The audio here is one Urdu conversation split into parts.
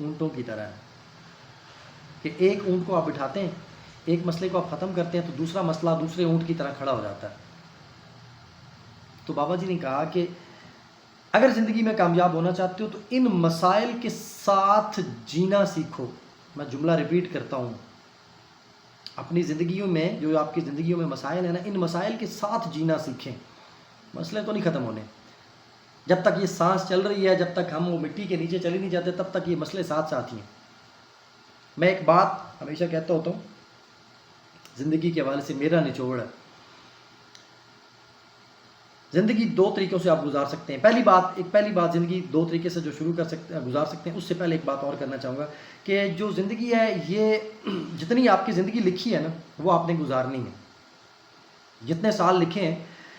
اونٹوں کی طرح ہیں کہ ایک اونٹ کو آپ بٹھاتے ہیں، ایک مسئلے کو آپ ختم کرتے ہیں تو دوسرا مسئلہ دوسرے اونٹ کی طرح کھڑا ہو جاتا ہے۔ تو بابا جی نے کہا کہ اگر زندگی میں کامیاب ہونا چاہتے ہو تو ان مسائل کے ساتھ جینا سیکھو۔ میں جملہ ریپیٹ کرتا ہوں، اپنی زندگیوں میں جو آپ کی زندگیوں میں مسائل ہیں نا، ان مسائل کے ساتھ جینا سیکھیں۔ مسئلے تو نہیں ختم ہونے، جب تک یہ سانس چل رہی ہے، جب تک ہم وہ مٹی کے نیچے چلے نہیں جاتے، تب تک یہ مسئلے ساتھ ساتھ ہی ہیں۔ میں ایک بات ہمیشہ کہتا ہوتا ہوں، زندگی کے حوالے سے میرا نچوڑ ہے، زندگی دو طریقوں سے آپ گزار سکتے ہیں۔ پہلی بات زندگی دو طریقے سے جو شروع گزار سکتے ہیں، اس سے پہلے ایک بات اور کرنا چاہوں گا کہ جو زندگی ہے، یہ جتنی آپ کی زندگی لکھی ہے نا، وہ آپ نے گزارنی ہے۔ جتنے سال لکھے ہیں،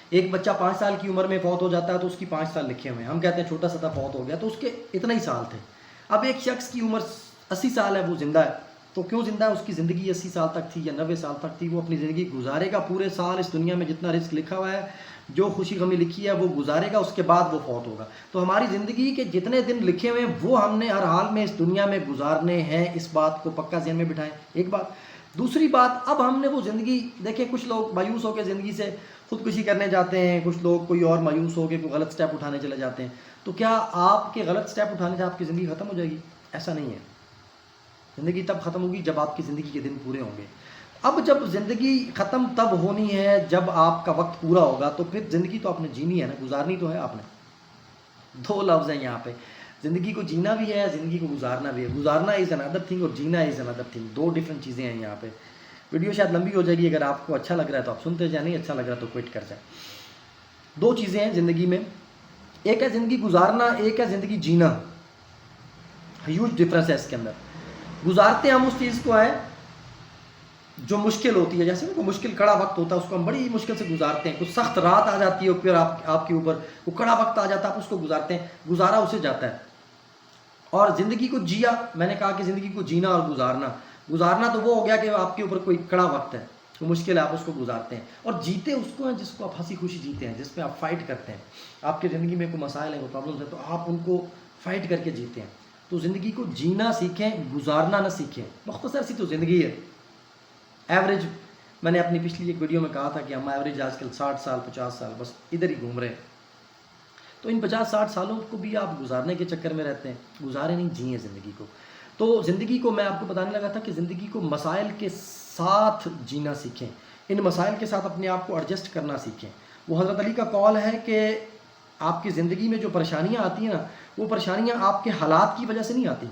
ایک بچہ 5 سال کی عمر میں فوت ہو جاتا ہے تو اس کی 5 سال لکھے ہوئے ہیں، ہم کہتے ہیں چھوٹا سا فوت ہو گیا تو اس کے اتنا ہی سال تھے۔ اب ایک شخص کی عمر 80 سال ہے، وہ زندہ ہے، تو کیوں زندہ ہے؟ اس کی زندگی 80 سال تک تھی یا 90 سال تک تھی، وہ اپنی زندگی گزارے گا پورے سال اس دنیا میں، جتنا رزق لکھا ہوا ہے، جو خوشی غمی لکھی ہے وہ گزارے گا، اس کے بعد وہ فوت ہوگا۔ تو ہماری زندگی کے جتنے دن لکھے ہوئے ہیں وہ ہم نے ہر حال میں اس دنیا میں گزارنے ہیں، اس بات کو پکا ذہن میں بٹھائیں۔ ایک بات، دوسری بات، اب ہم نے وہ زندگی دیکھیں، کچھ لوگ مایوس ہو کے زندگی سے خودکشی کرنے جاتے ہیں، کچھ لوگ کوئی اور مایوس ہو کے کوئی غلط سٹیپ اٹھانے چلے جاتے ہیں۔ تو کیا آپ کے غلط سٹیپ اٹھانے سے آپ کی زندگی ختم ہو جائے گی؟ ایسا نہیں ہے، زندگی تب ختم ہوگی جب آپ کی زندگی کے دن پورے ہوں گے۔ اب جب زندگی ختم تب ہونی ہے جب آپ کا وقت پورا ہوگا، تو پھر زندگی تو آپ نے جینی ہے نا، گزارنی تو ہے آپ نے۔ دو لفظ ہیں یہاں پہ، زندگی کو جینا بھی ہے، زندگی کو گزارنا بھی ہے۔ گزارنا از اندر تھنگ اور جینا از اندر تھنگ، دو ڈفرینٹ چیزیں ہیں یہاں پہ۔ ویڈیو شاید لمبی ہو جائے گی، اگر آپ کو اچھا لگ رہا ہے تو آپ سنتے جائیں، نہیں اچھا لگ رہا تو کوئٹ کر جائیں۔ دو چیزیں ہیں زندگی میں، ایک ہے زندگی گزارنا، ایک ہے زندگی جینا۔ ہیوج ڈفرینس ہے اس کے اندر۔ گزارتے ہم اس چیز کو ہے جو مشکل ہوتی ہے، جیسے کوئی مشکل کڑا وقت ہوتا ہے، اس کو ہم بڑی مشکل سے گزارتے ہیں۔ کچھ سخت رات آ جاتی ہے پھر آپ کے اوپر، وہ کڑا وقت آ جاتا ہے، آپ اس کو گزارتے ہیں، گزارا اسے جاتا ہے۔ اور زندگی کو جیا، میں نے کہا کہ زندگی کو جینا اور گزارنا تو وہ ہو گیا کہ آپ کے اوپر کوئی کڑا وقت ہے، کوئی مشکل ہے، آپ اس کو گزارتے ہیں۔ اور جیتے اس کو ہیں جس کو آپ ہنسی خوشی جیتے ہیں، جس میں آپ فائٹ کرتے ہیں۔ آپ کی زندگی میں کوئی مسائل ہیں، کوئی پرابلمس ہیں، تو آپ ان کو فائٹ کر کے جیتے ہیں۔ تو زندگی کو جینا سیکھیں، گزارنا نہ سیکھیں۔ مختصر سی تو زندگی ہے۔ ایوریج، میں نے اپنی پچھلی ایک ویڈیو میں کہا تھا کہ ہم ایوریج آج کل 60 سال 50 سال بس ادھر ہی گھوم رہے ہیں۔ تو ان 50-60 سالوں کو بھی آپ گزارنے کے چکر میں رہتے ہیں، گزارے نہیں، جیئیں زندگی کو۔ تو زندگی کو میں آپ کو بتانے لگا تھا کہ زندگی کو مسائل کے ساتھ جینا سیکھیں، ان مسائل کے ساتھ اپنے آپ کو ایڈجسٹ کرنا سیکھیں۔ وہ حضرت علی کا قول ہے کہ آپ کی زندگی میں جو پریشانیاں آتی ہیں نا، وہ پریشانیاں آپ کے حالات کی وجہ سے نہیں آتی،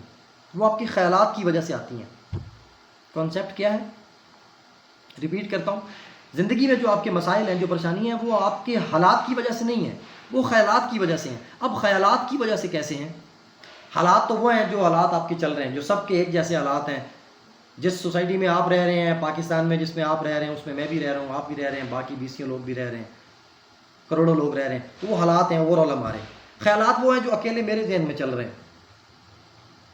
وہ آپ کے خیالات کی وجہ سے آتی ہیں۔ کانسیپٹ کیا ہے؟ ریپیٹ کرتا ہوں، زندگی میں جو آپ کے مسائل ہیں، جو پریشانیاں ہیں، وہ آپ کے حالات کی وجہ سے نہیں ہیں، وہ خیالات کی وجہ سے ہیں۔ اب خیالات کی وجہ سے کیسے ہیں؟ حالات تو وہ ہیں جو حالات آپ کے چل رہے ہیں، جو سب کے ایک جیسے حالات ہیں۔ جس سوسائٹی میں آپ رہ رہے ہیں، پاکستان میں جس میں آپ رہ رہے ہیں، اس میں بھی رہ رہا ہوں، آپ بھی رہ رہے ہیں، باقی 20 لوگ بھی رہ رہے ہیں، کروڑوں لوگ رہ رہے ہیں، تو وہ حالات ہیں اوور آل ہمارے۔ خیالات وہ ہیں جو اکیلے میرے ذہن میں چل رہے ہیں،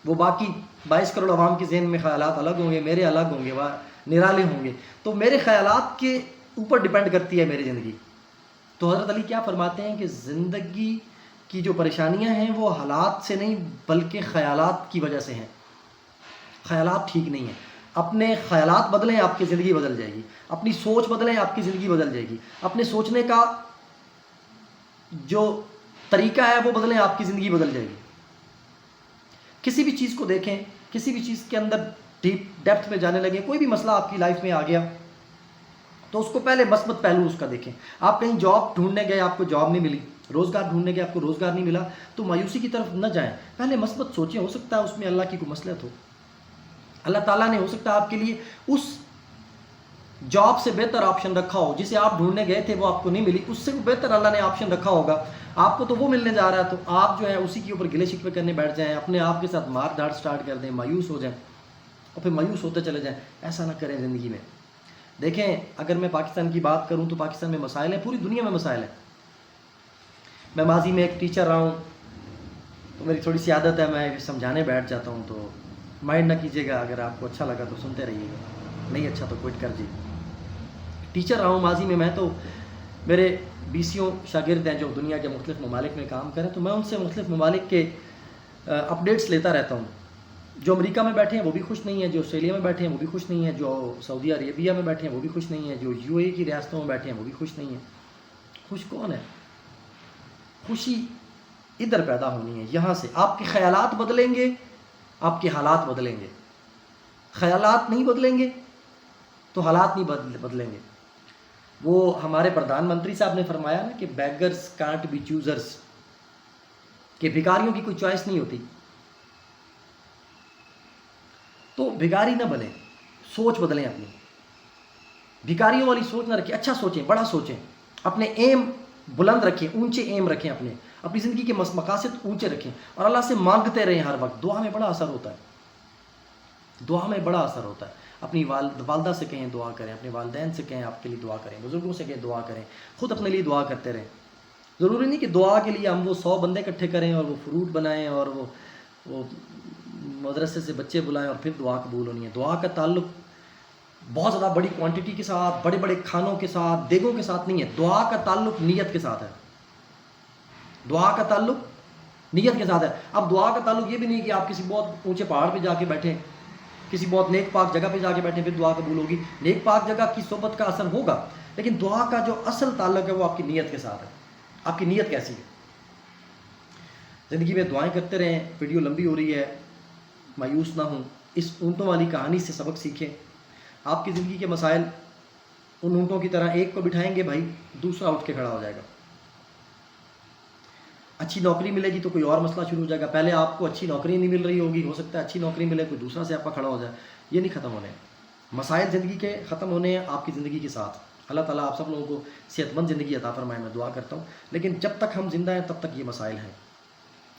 وہ باقی 22 کروڑ عوام کے ذہن میں خیالات الگ ہوں گے، میرے الگ ہوں گے، وہ نرالے ہوں گے۔ تو میرے خیالات کے اوپر ڈیپینڈ کرتی ہے میری زندگی۔ تو حضرت علی کیا فرماتے ہیں کہ زندگی کی جو پریشانیاں ہیں وہ حالات سے نہیں بلکہ خیالات کی وجہ سے ہیں۔ خیالات ٹھیک نہیں ہیں، اپنے خیالات بدلیں، آپ کی زندگی بدل جائے گی۔ اپنی سوچ بدلیں، آپ کی زندگی بدل جائے گی۔ اپنے سوچنے کا جو طریقہ ہے وہ بدلیں، آپ کی زندگی بدل جائے گی۔ کسی بھی چیز کو دیکھیں، کسی بھی چیز کے اندر ڈیپ ڈیپتھ میں جانے لگیں، کوئی بھی مسئلہ آپ کی لائف میں آ گیا تو اس کو پہلے مثبت پہلو اس کا دیکھیں۔ آپ کہیں جاب ڈھونڈنے گئے، آپ کو جاب نہیں ملی، روزگار ڈھونڈنے گئے، آپ کو روزگار نہیں ملا، تو مایوسی کی طرف نہ جائیں، پہلے مثبت سوچیں۔ ہو سکتا ہے اس میں اللہ کی کوئی مصلحت ہو، اللہ تعالیٰ نے ہو سکتا ہے آپ کے لیے اس جاب سے بہتر آپشن رکھا ہو، جسے آپ ڈھونڈنے گئے تھے وہ آپ کو نہیں ملی، اس سے بہتر اللہ نے آپشن رکھا ہوگا۔ آپ کو تو وہ ملنے جا رہا ہے، تو آپ جو ہے اسی کے اوپر گلے شکوے کرنے بیٹھ جائیں، اپنے آپ کے ساتھ مار دھاڑ سٹارٹ کر دیں، مایوس ہو جائیں اور پھر مایوس ہوتے چلے جائیں۔ ایسا نہ کریں زندگی میں۔ دیکھیں، اگر میں پاکستان کی بات کروں تو پاکستان میں مسائل ہیں، پوری دنیا میں مسائل ہیں۔ میں ماضی میں ایک ٹیچر رہا ہوں، تو میری تھوڑی سی عادت ہے، میں سمجھانے بیٹھ جاتا ہوں، تو مائنڈ نہ کیجیے گا، اگر آپ کو اچھا لگا تو سنتے رہیے گا، نہیں اچھا تو کوئٹ کر جی۔ ٹیچر رہا ہوں ماضی میں، تو میرے بیسیوں شاگرد ہیں جو دنیا کے مختلف ممالک میں کام کریں، تو میں ان سے مختلف ممالک کے اپڈیٹس لیتا رہتا ہوں. جو امریکہ میں بیٹھے ہیں وہ بھی خوش نہیں ہیں، جو آسٹریلیا میں بیٹھے ہیں وہ بھی خوش نہیں ہیں، جو سعودی عربیہ میں بیٹھے ہیں وہ بھی خوش نہیں ہیں، جو یو اے کی ریاستوں میں بیٹھے ہیں وہ بھی خوش نہیں ہیں. خوش کون ہے؟ خوشی ادھر پیدا ہونی ہے، یہاں سے. آپ کے خیالات بدلیں گے، آپ کے حالات بدلیں گے. خیالات نہیں بدلیں گے تو حالات نہیں بدلیں گے. وہ ہمارے پردھان منتری صاحب نے فرمایا نا کہ بیگرز کانٹ بی چوزرز، کہ بھکاریوں کی کوئی چوائس نہیں ہوتی. تو بھکاری نہ بنیں، سوچ بدلیں اپنی. بھکاریوں والی سوچ نہ رکھیں، اچھا سوچیں، بڑا سوچیں، اپنے ایم بلند رکھیں، اونچے ایم رکھیں، اپنی زندگی کے مقاصد اونچے رکھیں، اور اللہ سے مانگتے رہیں ہر وقت. دعا میں بڑا اثر ہوتا ہے، دعا میں بڑا اثر ہوتا ہے. اپنی والدہ سے کہیں دعا کریں، اپنے والدین سے کہیں آپ کے لیے دعا کریں، بزرگوں سے کہیں دعا کریں، خود اپنے لیے دعا کرتے رہیں. ضروری نہیں کہ دعا کے لیے ہم وہ 100 بندے اکٹھے کریں اور وہ فروٹ بنائیں اور وہ مدرسے سے بچے بلائیں اور پھر دعا قبول ہونی ہے. دعا کا تعلق بہت زیادہ بڑی کوانٹٹی کے ساتھ، بڑے بڑے کھانوں کے ساتھ، دیگوں کے ساتھ نہیں ہے. دعا کا تعلق نیت کے ساتھ ہے. دعا کا تعلق نیت کے ساتھ ہے. اب دعا کا تعلق یہ بھی نہیں کہ آپ کسی بہت اونچے پہاڑ پہ جا کے بیٹھیں، کسی بہت نیک پاک جگہ پہ جا کے بیٹھیں پھر دعا قبول ہوگی. نیک پاک جگہ کی صحبت کا اثر ہوگا، لیکن دعا کا جو اصل تعلق ہے وہ آپ کی نیت کے ساتھ ہے. آپ کی نیت کیسی ہے؟ زندگی میں دعائیں کرتے رہیں. ویڈیو لمبی ہو رہی ہے، مایوس نہ ہوں. اس اونٹوں والی کہانی سے سبق سیکھیں. آپ کی زندگی کے مسائل ان اونٹوں کی طرح، ایک کو بٹھائیں گے بھائی دوسرا اٹھ کے کھڑا ہو جائے گا. اچھی نوکری ملے گی تو کوئی اور مسئلہ شروع ہو جائے گا. پہلے آپ کو اچھی نوکری نہیں مل رہی ہوگی، ہو سکتا ہے اچھی نوکری ملے، کوئی دوسرا سے آپ کا کھڑا ہو جائے. یہ نہیں ختم ہونے. مسائل زندگی کے ختم ہونے ہیں آپ کی زندگی کے ساتھ. اللہ تعالیٰ آپ سب لوگوں کو صحت مند زندگی عطا فرمائے، میں دعا کرتا ہوں. لیکن جب تک ہم زندہ ہیں تب تک یہ مسائل ہیں.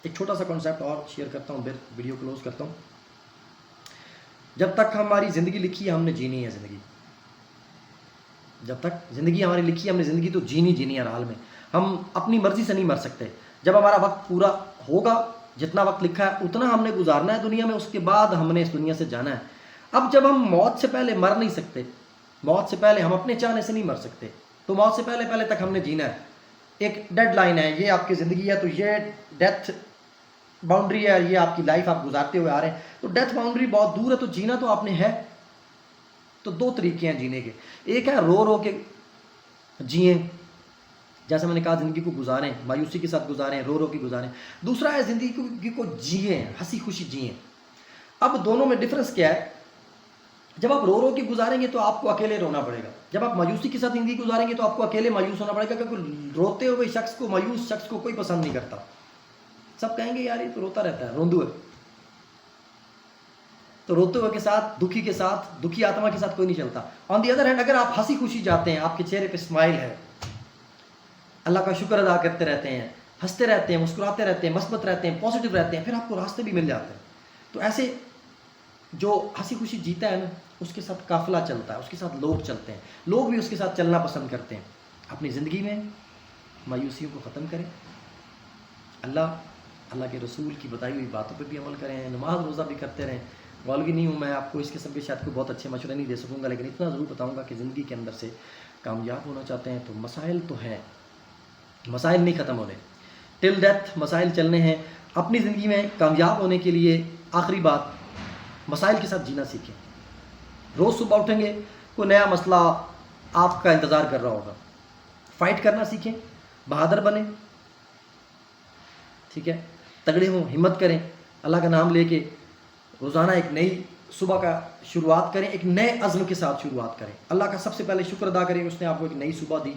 ایک چھوٹا سا کانسیپٹ اور شیئر کرتا ہوں، پھر ویڈیو کلوز کرتا ہوں. جب تک ہماری زندگی لکھی ہے ہم نے جینی ہے زندگی. جب تک زندگی ہماری لکھی ہے ہم نے زندگی تو جینی ہے ہر حال میں. ہم اپنی مرضی سے نہیں مر سکتے. جب ہمارا وقت پورا ہوگا، جتنا وقت لکھا ہے اتنا ہم نے گزارنا ہے دنیا میں، اس کے بعد ہم نے اس دنیا سے جانا ہے. اب جب ہم موت سے پہلے مر نہیں سکتے، موت سے پہلے ہم اپنے چاہنے سے نہیں مر سکتے، تو موت سے پہلے تک ہم نے جینا ہے. ایک ڈیڈ لائن ہے، یہ آپ کی زندگی ہے تو یہ ڈیتھ باؤنڈری ہے، یہ آپ کی لائف آپ گزارتے ہوئے آ رہے ہیں. تو ڈیتھ باؤنڈری بہت دور ہے، تو جینا تو آپ نے ہے. تو 2 طریقے ہیں جینے کے. ایک ہے رو کے جئیں، جیسے میں نے کہا زندگی کو گزاریں، مایوسی کے ساتھ گزاریں، رو کے گزاریں. دوسرا ہے زندگی کو جئیں، ہنسی خوشی جئیں. اب دونوں میں ڈفرنس کیا ہے؟ جب آپ رو کے گزاریں گے تو آپ کو اکیلے رونا پڑے گا. جب آپ مایوسی کے ساتھ زندگی گزاریں گے تو آپ کو اکیلے مایوس ہونا پڑے گا، کیونکہ روتے ہوئے شخص کو، مایوس شخص کو کوئی پسند نہیں کرتا. سب کہیں گے یار یہ تو روتا رہتا ہے، روندو ہے. تو روتے ہوئے کے ساتھ، دکھی کے ساتھ، دکھی آتما کے ساتھ کوئی نہیں چلتا. آن دی ادر ہینڈ اگر آپ ہنسی خوشی جاتے ہیں، آپ کے چہرے پہ اسمائل ہے، اللہ کا شکر ادا کرتے رہتے ہیں، ہنستے رہتے ہیں، مسکراتے رہتے ہیں، مثبت رہتے ہیں، پازیٹیو رہتے ہیں، پھر آپ کو راستے بھی مل جاتے ہیں. تو ایسے جو ہنسی خوشی جیتا ہے نا، اس کے ساتھ قافلہ چلتا ہے، اس کے ساتھ لوگ چلتے ہیں، لوگ بھی اس کے ساتھ چلنا پسند کرتے ہیں. اپنی زندگی میں مایوسیوں کو ختم کریں. اللہ کے رسول کی بتائی ہوئی باتوں پہ بھی عمل کریں، نماز روزہ بھی کرتے رہیں. مولوی نہیں ہوں میں، آپ کو اس قسم کے شاید کوئی بہت اچھے مشورے نہیں دے سکوں گا، لیکن اتنا ضرور بتاؤں گا کہ زندگی کے اندر سے کامیاب ہونا چاہتے ہیں تو مسائل تو ہیں، مسائل نہیں ختم ہونے. ٹل ڈیتھ مسائل چلنے ہیں. اپنی زندگی میں کامیاب ہونے کے لیے آخری بات، مسائل کے ساتھ جینا سیکھیں. روز صبح اٹھیں گے کوئی نیا مسئلہ آپ کا انتظار کر رہا ہوگا. فائٹ کرنا سیکھیں، بہادر بنیں، ٹھیک ہے، تگڑے ہوں، ہمت کریں. اللہ کا نام لے کے روزانہ ایک نئی صبح کا شروعات کریں، ایک نئے عزم کے ساتھ شروعات کریں. اللہ کا سب سے پہلے شکر ادا کریں، اس نے آپ کو ایک نئی صبح دی،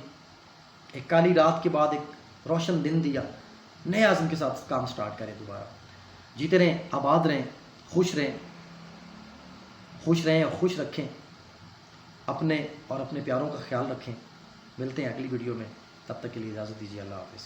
ایک کالی رات کے بعد ایک روشن دن دیا. نئے عزم کے ساتھ کام سٹارٹ کریں. دوبارہ جیتے رہیں، آباد رہیں، خوش رہیں اور خوش رکھیں. اپنے اور اپنے پیاروں کا خیال رکھیں. ملتے ہیں اگلی ویڈیو میں، تب تک کے لیے اجازت دیجیے. اللہ حافظ.